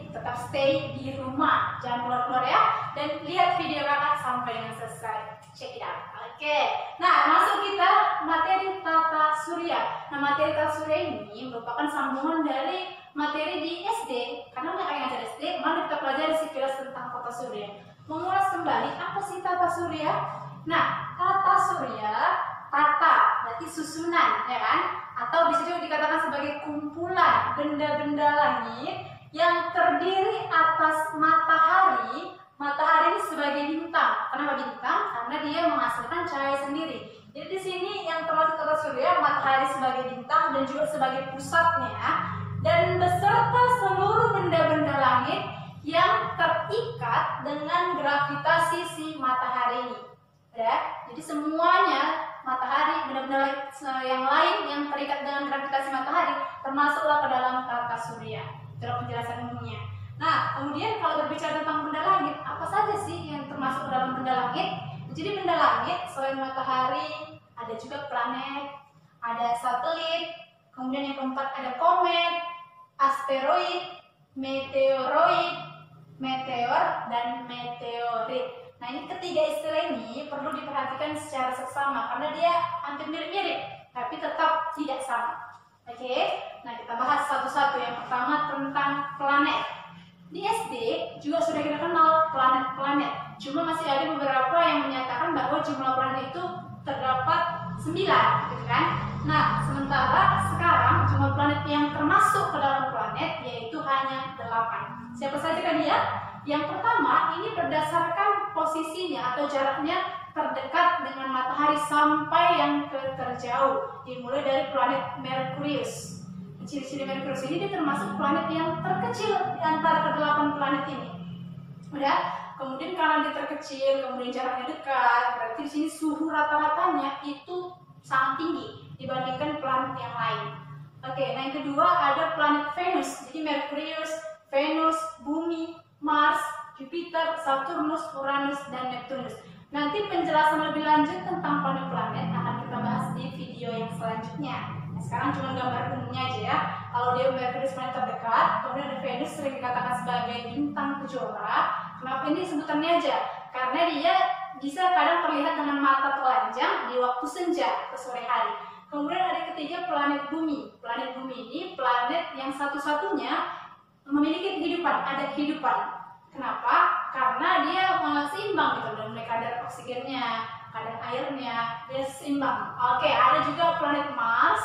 tetap stay di rumah, jangan keluar-keluar ya. Dan lihat video kakak sampai dengan selesai. Check it out. Oke. Nah, masuk kita materi tata surya. Nah, materi tata surya ini merupakan sambungan dari materi di SD. Karena banyak yang ngajar SD, mari kita pelajari sekilas tentang tata surya. Mengulas kembali apa sih tata surya? Nah, tata surya, tata berarti susunan, ya kan? Atau bisa juga dikatakan sebagai kumpulan benda-benda langit yang terdiri atas matahari. Matahari ini sebagai bintang. Kenapa bintang? Karena dia menghasilkan cahaya sendiri. Jadi di sini yang termasuk tata surya, matahari sebagai bintang dan juga sebagai pusatnya, dan beserta seluruh benda-benda langit yang terikat dengan gravitasi si matahari ini. Ya, jadi semuanya matahari, benda-benda yang lain yang terikat dengan gravitasi matahari termasuklah ke dalam tata surya. Itulah penjelasan umumnya. Nah, kemudian kalau berbicara tentang benda langit, apa saja sih yang termasuk ke dalam benda langit? Jadi benda langit selain matahari, ada juga planet, ada satelit, kemudian yang keempat ada komet, asteroid, meteoroid, meteor, dan meteorit. Nah, ini ketiga istilah ini perlu diperhatikan secara seksama karena dia hampir mirip-mirip, tapi tetap tidak sama. Oke, nah kita bahas satu-satu. Yang pertama tentang planet. Di SD juga sudah kita kenal planet-planet. Cuma masih ada beberapa yang menyatakan bahwa jumlah planet itu terdapat 9, gitu kan? Nah, sementara sekarang jumlah planet yang termasuk ke dalam planet yaitu hanya 8. Siapa saja kan dia? Yang pertama, ini berdasarkan posisinya atau jaraknya terdekat dengan matahari sampai yang terjauh. Dimulai dari planet Merkurius. Ciri-ciri Merkurius ini dia termasuk planet yang terkecil di antara ke-8 planet ini. Udah? Kemudian karena dia terkecil, kemudian jaraknya dekat, berarti di sini suhu rata-ratanya itu sangat tinggi dibandingkan planet yang lain. Oke, nah yang kedua ada planet Venus. Jadi Merkurius, Venus, Bumi, Mars, Jupiter, Saturnus, Uranus, dan Neptunus. Nanti penjelasan lebih lanjut tentang planet-planet akan kita bahas di video yang selanjutnya. Nah, sekarang cuma gambar umumnya aja ya. Kalau dia Merkurius planet terdekat, kemudian ada Venus sering dikatakan sebagai bintang kejora. Kenapa ini sebutannya aja? Karena dia bisa kadang terlihat dengan mata telanjang di waktu senja atau sore hari. Kemudian ada ketiga planet Bumi. Planet Bumi ini planet yang satu-satunya memiliki kehidupan, ada kehidupan. Kenapa? Karena dia seimbang gitu, dan mereka kadar oksigennya, kadar airnya, dia seimbang. Oke, ada juga planet Mars.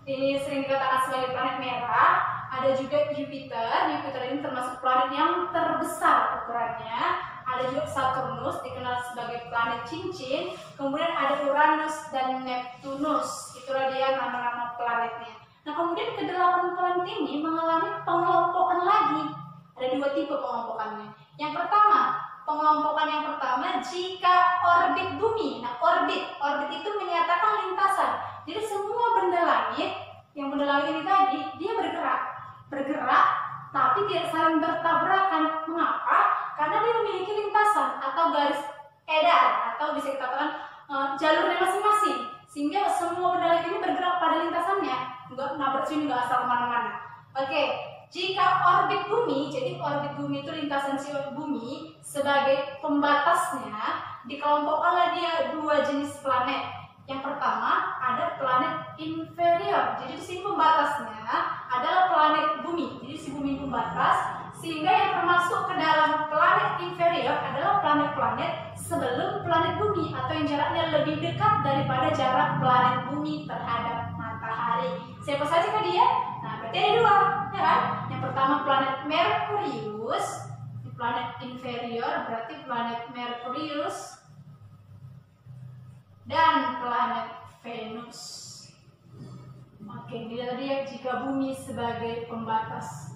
Ini sering dikatakan sebagai planet merah. Ada juga Jupiter. Jupiter ini termasuk planet yang terbesar ukurannya. Ada juga Saturnus, dikenal sebagai planet cincin. Kemudian ada Uranus dan Neptunus. Itulah dia nama-nama planetnya. Nah, kemudian ke-8 planet ini mengalami pengelompokan lagi. Ada 2 tipe pengelompokannya. Yang pertama, pengelompokan yang pertama jika orbit bumi. Nah, orbit itu menyatakan lintasan. Jadi semua benda langit, yang benda langit ini tadi, dia bergerak, tapi tidak saling bertabrakan. Mengapa? Karena dia memiliki lintasan atau garis edar, atau bisa dikatakan jalurnya masing-masing. Sehingga semua benda langit ini bergerak pada lintasannya, nggak nabrak sini, nggak asal kemana-mana. Oke, jika orbit bumi, jadi orbit bumi itu lintasan si bumi sebagai pembatasnya, dikelompokkanlah dia 2 jenis planet. Yang pertama ada planet inferior. Jadi di sini pembatasnya adalah planet bumi. Jadi si bumi pembatas, sehingga yang termasuk ke dalam planet inferior adalah planet-planet sebelum planet bumi atau yang jaraknya lebih dekat daripada jarak planet bumi terhadap matahari. Siapa saja kan dia? Nah, berarti ada 2, ya kan? Yang pertama planet Merkurius, planet inferior berarti planet Merkurius, dan planet Venus. Oke, dia tadi ya, jika bumi sebagai pembatas.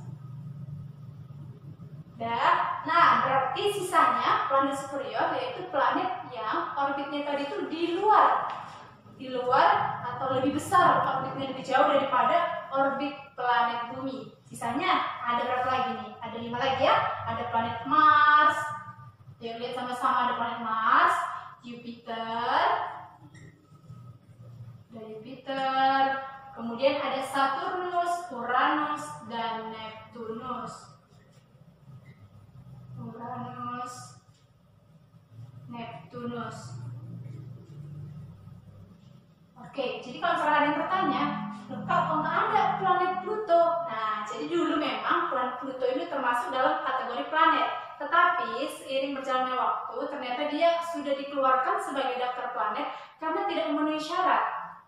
Nah, berarti sisanya planet superior yaitu planet yang orbitnya tadi itu di luar atau lebih besar, orbitnya lebih jauh daripada orbit planet bumi. Sisanya ada berapa lagi nih? Ada 5 lagi ya. Ada planet Mars. Ya, lihat sama-sama, ada planet Mars, Jupiter, kemudian ada Saturnus, Uranus, dan Neptunus. Saturnus. Oke, jadi kalau misalnya ada yang bertanya, kok nggak ada planet Pluto? Nah, jadi dulu memang planet Pluto ini termasuk dalam kategori planet. Tetapi seiring berjalannya waktu, ternyata dia sudah dikeluarkan sebagai daftar planet karena tidak memenuhi syarat.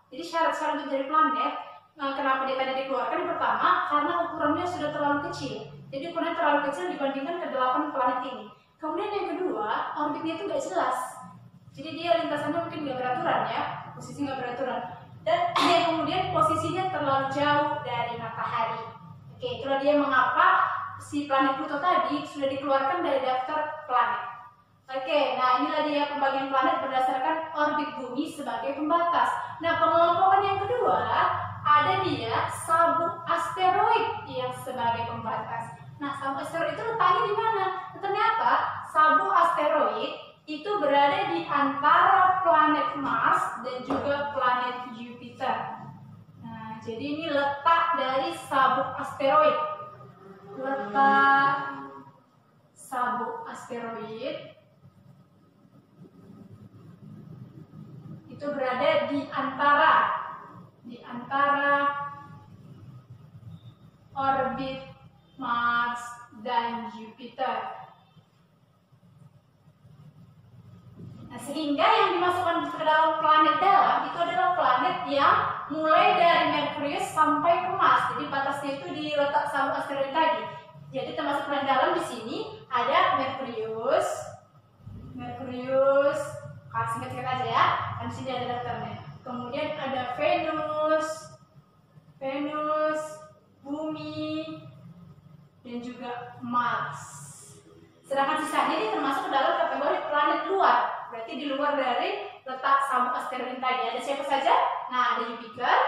Jadi syarat-syarat untuk jadi planet, kenapa dia tadi dikeluarkan? Pertama, karena ukurannya sudah terlalu kecil. Jadi ukurannya terlalu kecil dibandingkan ke 8 planet ini. Kemudian yang kedua, orbitnya itu nggak jelas. Jadi dia lintasannya mungkin nggak beraturan ya, posisi nggak beraturan. Dan kemudian posisinya terlalu jauh dari matahari. Oke, itulah dia mengapa si planet Pluto tadi sudah dikeluarkan dari daftar planet. Oke, nah inilah dia pembagian planet berdasarkan orbit bumi sebagai pembatas. Nah, pengelompokan yang kedua ada dia sabuk asteroid yang sebagai pembatas. Nah, sabuk asteroid itu letaknya di mana? Ternyata sabuk asteroid itu berada di antara planet Mars dan juga planet Jupiter. Nah, jadi ini letak dari sabuk asteroid. Letak sabuk asteroid itu berada di antara orbit Mars dan Jupiter. Nah, sehingga yang dimasukkan ke dalam planet dalam itu adalah planet yang mulai dari Merkurius sampai ke Mars. Jadi batasnya itu di letak sabuk asteroid tadi. Jadi termasuk planet dalam di sini ada Merkurius, singkat-singkat aja ya. Kan di sini ada daftarnya. Kemudian ada Venus, Bumi, dan juga Mars. Sedangkan sisanya ini termasuk dalam kategori planet luar. Berarti di luar dari letak sabuk asteroid tadi. Ada siapa saja? Nah, ada Jupiter.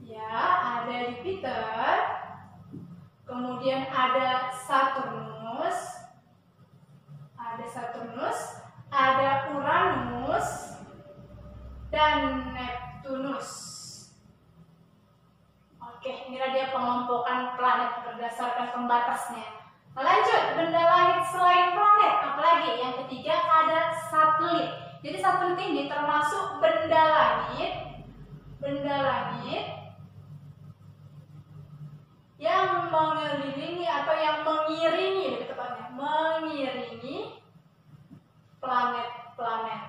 Ya, ada Jupiter. Kemudian ada Saturnus. Ada Uranus dan Neptunus. Oke, inilah dia pengelompokan planet berdasarkan pembatasnya. Lanjut, benda langit selain planet, apalagi? Yang ketiga ada satelit. Jadi satelit ini termasuk benda langit yang mengelilingi atau yang mengiringi, lebih tepatnya, mengiringi planet-planet.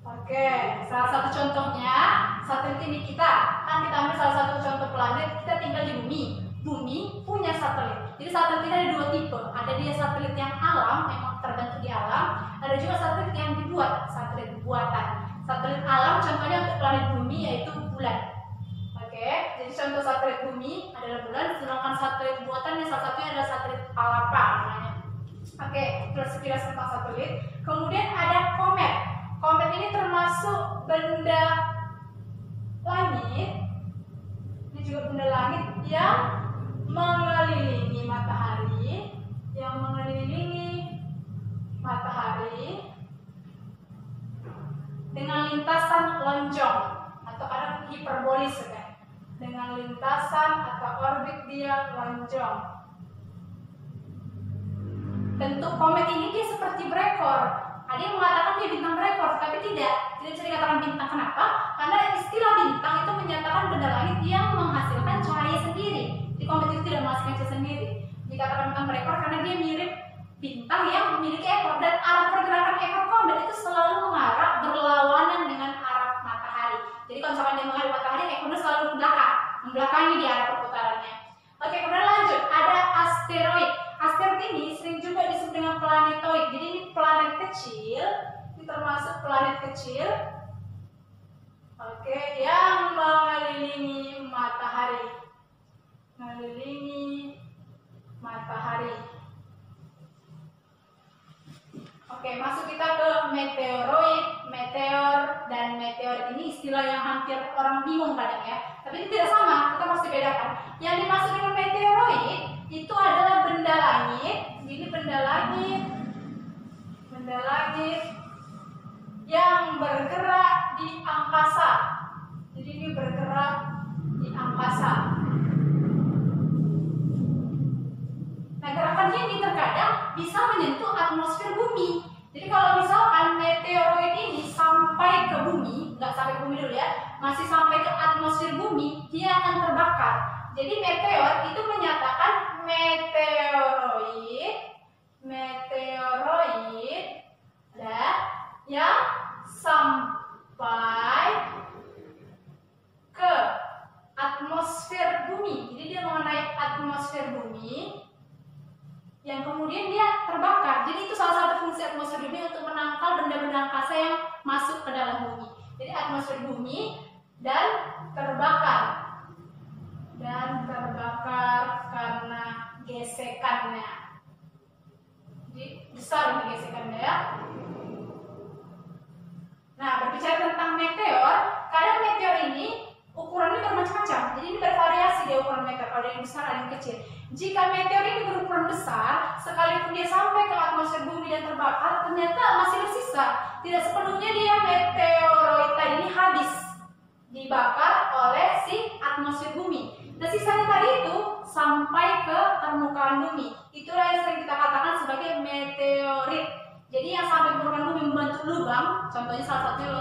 Oke, salah satu contohnya satelit ini kita ambil salah satu contoh planet. Kita tinggal di bumi. Bumi punya satelit. Jadi satelit ini ada dua tipe. Ada dia satelit yang alam, memang terbentuk di alam. Ada juga satelit yang dibuat, satelit buatan. Satelit alam contohnya untuk planet bumi yaitu bulan. Oke, jadi contoh satelit bumi adalah bulan. Sedangkan satelit buatannya salah satunya adalah satelit Palapa namanya. Oke, terus sekilas tentang satelit. Kemudian ada komet. Komet ini termasuk benda langit. Ini juga benda langit yang mengelilingi matahari, dengan lintasan lonjong atau kadang hiperbolis kan. Dengan lintasan atau orbit dia lonjong. Bentuk komet ini dia seperti berekor. Ada yang mengatakan dia bintang berekor, tapi tidak bisa dikatakan bintang. Kenapa? Karena istilah bintang itu menyatakan benda langit yang menghasilkan cahaya sendiri. Di komet itu tidak menghasilkan cahaya sendiri. Dikatakan bintang berekor karena dia mirip bintang yang memiliki ekor, dan arah pergerakan ekor komet itu selalu mengarah berlawanan dengan arah matahari. Jadi kalau misalkan dia menghadap matahari, ekornya selalu ke belakang, membelakangi di arah perputarannya. Oke, kemudian lanjut, ada asteroid. Asteroid ini sering juga disebut dengan planetoid. Jadi ini planet kecil, ini termasuk planet kecil. Oke, yang mengelilingi matahari. Oke, masuk kita ke meteoroid, meteor, dan meteorit. Ini istilah yang hampir orang bingung kadang ya. Tapi ini tidak sama, kita mesti bedakan. Yang dimaksud dengan meteoroid itu adalah benda langit. Ini benda langit yang bergerak di angkasa. Jadi ini bergerak di angkasa. Nah, gerakannya ini terkadang bisa menyentuh atmosfer bumi. Jadi kalau misalkan meteoroid ini sampai ke bumi, nggak sampai ke bumi dulu ya, masih sampai ke atmosfer bumi, dia akan terbakar. Jadi meteor itu menyatakan meteoroid yang sampai ke atmosfer bumi. Jadi dia mengenai atmosfer bumi yang kemudian dia terbakar. Jadi itu salah satu fungsi atmosfer bumi untuk menangkal benda-benda angkasa yang masuk ke dalam bumi. Jadi atmosfer bumi dan terbakar karena gesekannya. Jadi besar ini gesekannya ya. Nah, berbicara tentang meteor, kadang meteor ini ukurannya bermacam-macam. Jadi ini bervariasi dia ukuran meteor, ada yang besar, ada yang kecil. Jika meteor ini berukuran besar, sekalipun dia sampai ke atmosfer bumi dan terbakar, ternyata masih bersisa. Tidak sepenuhnya dia meteoroid tadi ini habis dibakar oleh si atmosfer bumi. Nah, sisanya tadi itu sampai ke permukaan bumi. Itulah yang sering kita katakan sebagai meteorit. Jadi yang sampai ke permukaan bumi membentuk lubang, contohnya salah satunya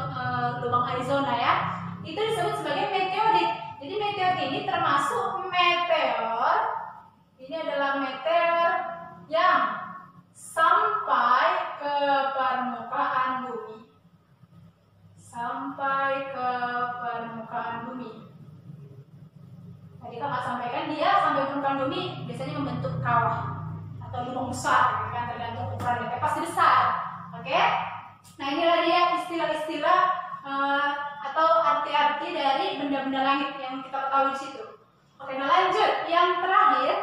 lubang Arizona ya, itu disebut sebagai meteorit. Jadi meteor ini termasuk meteor. Ini adalah meteor yang sampai ke permukaan bumi. Sampai ke permukaan bumi. Tadi kita sampaikan dia sampai permukaan bumi biasanya membentuk kawah atau lubang besar, kan tergantung ukuran meteor pasti besar. Oke? Nah, inilah dia istilah-istilah atau arti-arti dari benda-benda langit yang kita ketahui di situ. Oke, nah lanjut. Yang terakhir,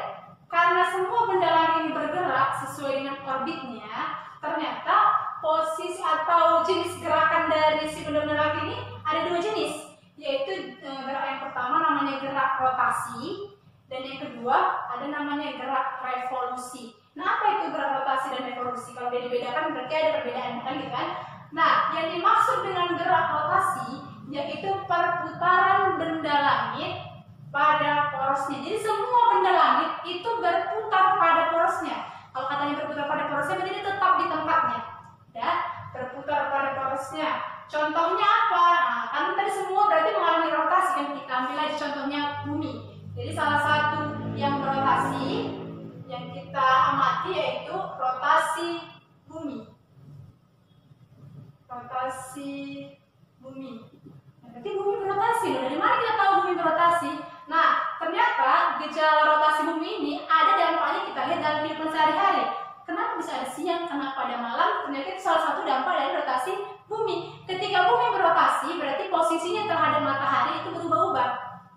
karena semua benda langit ini bergerak sesuai dengan orbitnya, ternyata posisi atau jenis gerakan dari si benda-benda langit ini ada dua jenis, yaitu gerak yang pertama namanya gerak rotasi, dan yang kedua ada namanya gerak revolusi. Nah, apa itu gerak rotasi dan revolusi? Kalau dia dibedakan berarti ada perbedaan, kan gitu kan? Nah, yang dimaksud dengan gerak rotasi yaitu perputaran benda langit pada porosnya. Jadi semua benda langit itu berputar pada porosnya. Kalau katanya berputar pada porosnya, berarti dia tetap di tempatnya. Ya, berputar pada porosnya. Contohnya apa? Nah, kan tadi semua berarti mengalami rotasi, kan kita ambil aja contohnya bumi. Jadi salah satu yang berotasi yang kita amati yaitu rotasi bumi. Rotasi bumi. Nah, berarti bumi berotasi. Dari mana kita tahu bumi berotasi? Nah, ternyata gejala rotasi bumi ini ada dampaknya kita lihat dalam kehidupan sehari-hari. Kenapa bisa ada siang, kenapa ada malam? Ternyata itu salah satu dampak dari rotasi bumi. Ketika bumi berotasi, berarti posisinya terhadap matahari itu berubah-ubah,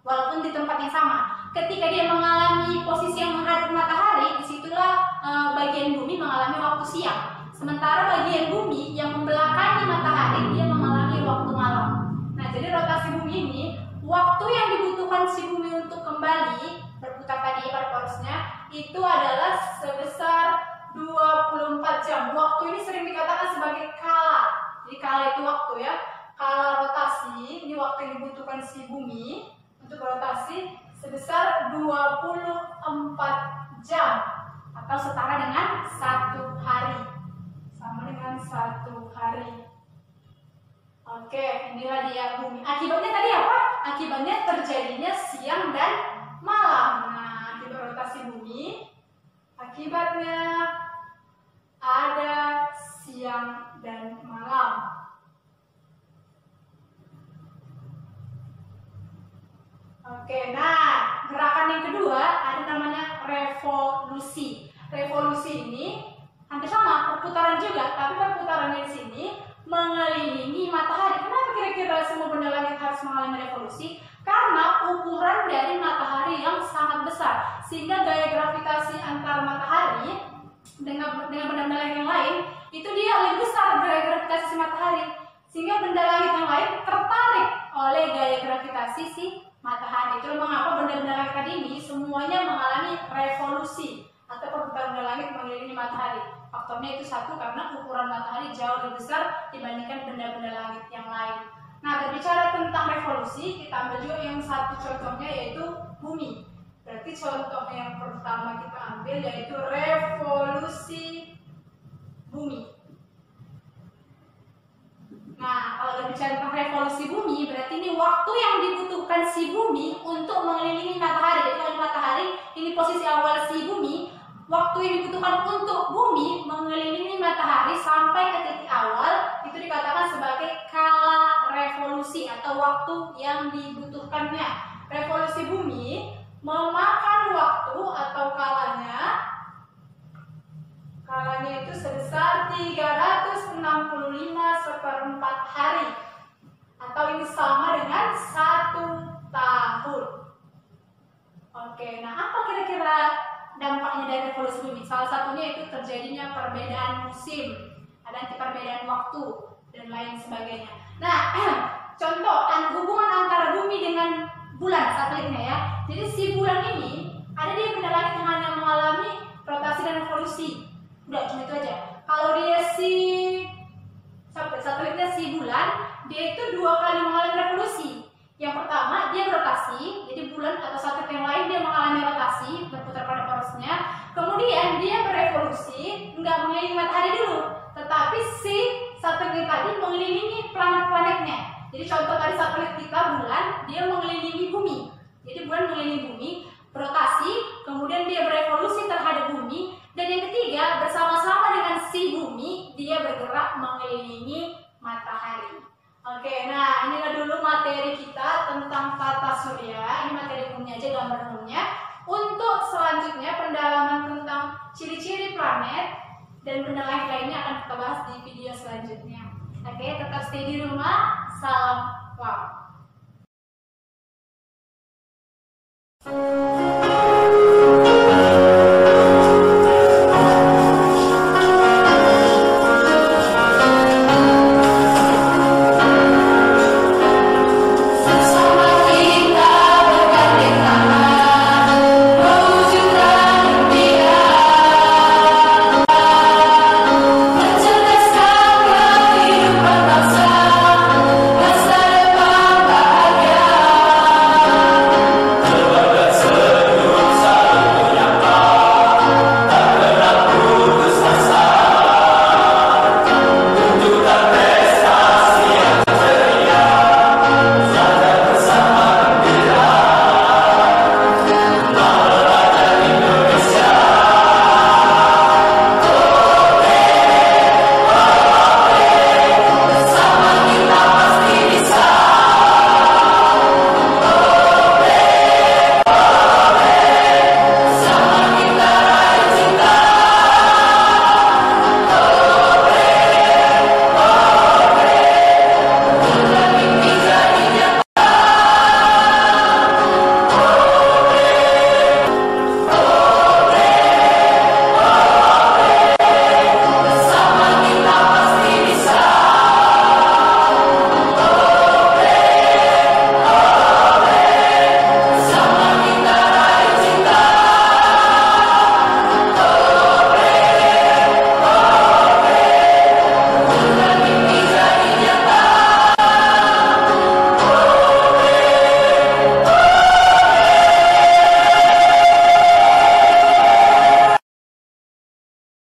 walaupun di tempat yang sama. Ketika dia mengalami posisi yang menghadap matahari, disitulah bagian bumi mengalami waktu siang. Sementara bagian bumi yang membelakangi matahari, dia mengalami waktu malam. Nah, jadi rotasi bumi ini, waktu yang dibutuhkan si bumi untuk kembali berputar tadi pada porosnya, itu adalah sebesar 24 jam. Waktu ini sering dikatakan sebagai kala. Jadi kala itu waktu ya. Kala rotasi, ini waktu yang dibutuhkan si bumi untuk rotasi sebesar 24 jam atau setara dengan 1 hari. Sama dengan 1 hari. Oke, inilah dia bumi. Akibatnya tadi apa? Akibatnya terjadinya siang dan malam. Nah, akibat rotasi bumi, akibatnya ada siang dan malam. Oke, nah gerakan yang kedua ada namanya revolusi. Revolusi ini hampir sama, perputaran juga, tapi perputarannya di sini mengelilingi matahari. Kenapa kira-kira semua benda langit harus mengalami revolusi? Karena ukuran dari matahari yang sangat besar, sehingga gaya gravitasi antara matahari dengan benda-benda langit yang lain itu dia lebih besar gaya gravitasi matahari, sehingga benda langit yang lain tertarik oleh gaya gravitasi si matahari. Itu mengapa benda-benda langit tadi ini semuanya mengalami revolusi atau perputaran benda langit mengelilingi matahari. Faktornya itu satu, karena ukuran matahari jauh lebih besar dibandingkan benda-benda langit yang lain. Nah, berbicara tentang revolusi, kita ambil juga yang satu contohnya yaitu bumi. Berarti contoh yang pertama kita ambil yaitu revolusi bumi. Nah, kalau bicara tentang revolusi bumi, berarti ini waktu yang dibutuhkan si bumi untuk mengelilingi matahari. Jadi kalau matahari, ini posisi awal si bumi, waktu yang dibutuhkan untuk bumi mengelilingi matahari sampai ke titik awal, itu dikatakan sebagai kala revolusi atau waktu yang dibutuhkannya. Revolusi bumi memakan waktu atau kalanya itu sebesar 365/4 hari, atau ini sama dengan 1 tahun. Oke, nah apa kira-kira dampaknya dari revolusi bumi? Salah satunya itu terjadinya perbedaan musim, ada perbedaan waktu dan lain sebagainya. Nah, contoh hubungan antara bumi dengan bulan satelitnya ya. Jadi si bulan ini ada di benda langit yang hanya mengalami rotasi dan revolusi. Udah cuma itu aja. Kalau dia satelitnya si bulan, dia itu 2 kali mengalami revolusi. Yang pertama dia berotasi, jadi bulan atau satelit yang lain dia mengalami rotasi berputar pada porosnya. Kemudian dia berevolusi, nggak mengelilingi matahari dulu, tetapi si satelit tadi mengelilingi planet-planetnya. Jadi contoh tadi satelit kita bulan, dia mengelilingi bumi. Jadi bulan mengelilingi bumi, berotasi, kemudian dia berevolusi terhadap bumi, dan yang ketiga bersama-sama dengan si bumi dia bergerak mengelilingi matahari. Oke, nah inilah dulu materi kita tentang tata surya. Ini materi umumnya aja, gambar umumnya. Untuk selanjutnya pendalaman tentang ciri-ciri planet dan benda langit lainnya akan kita bahas di video selanjutnya. Oke, tetap stay di rumah. Salam wow.